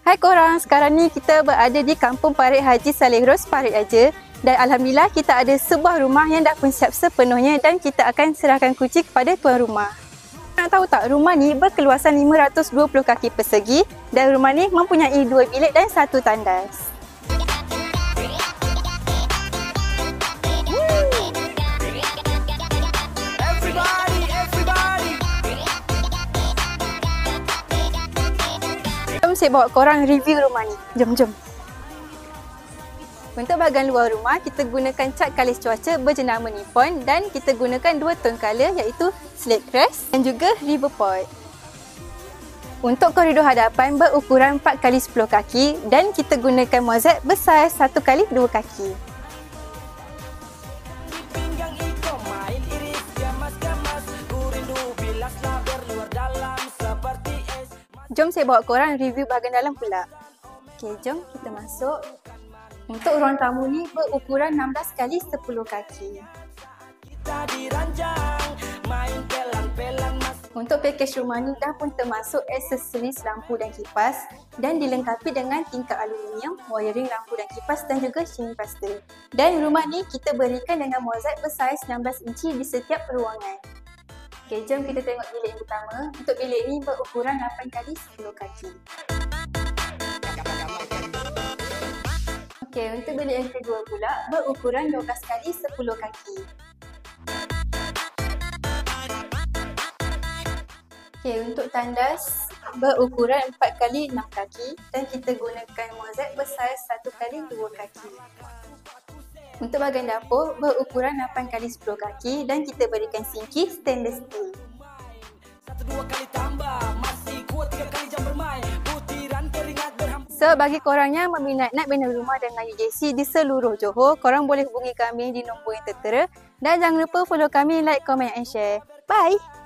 Hai korang, sekarang ni kita berada di Kampung Parit Haji Saleh Ros, Parit Aja. Dan Alhamdulillah kita ada sebuah rumah yang dah pun siap sepenuhnya dan kita akan serahkan kunci kepada tuan rumah. Nak tahu tak, rumah ni berkeluasan 520 kaki persegi dan rumah ni mempunyai 2 bilik dan 1 tandas. Jom saya bawa korang review rumah ni. Jom. Untuk bahagian luar rumah, kita gunakan cat kalis cuaca berjenama Nippon dan kita gunakan 2 tone colour iaitu slate crest dan juga river pot. Untuk koridor hadapan berukuran 4x10 kaki dan kita gunakan mozaik besar 1x2 kaki. Jom saya bawa korang review bahagian dalam pula. Okey, jom kita masuk. Untuk ruang tamu ni berukuran 16x10 kaki. Untuk pakej rumah ni dah pun termasuk aksesoris lampu dan kipas dan dilengkapi dengan tingkap aluminium, wiring lampu dan kipas dan juga sheen pastel. Dan rumah ni kita berikan dengan mozaik bersaiz 16 inci di setiap ruangan. Okey, jom kita tengok bilik yang pertama. Untuk bilik ni berukuran 8x10 kaki. Okey, untuk bilik yang kedua pula berukuran 12x10 kaki. Okey, untuk tandas berukuran 4x6 kaki dan kita gunakan mozaik besar 1x2 kaki. Untuk bahagian dapur berukuran 8x10 kaki dan kita berikan sinki stainless steel. So, bagi korang yang berminat nak bina rumah dengan UJC di seluruh Johor, korang boleh hubungi kami di nombor yang tertera dan jangan lupa follow kami, like, comment and share. Bye!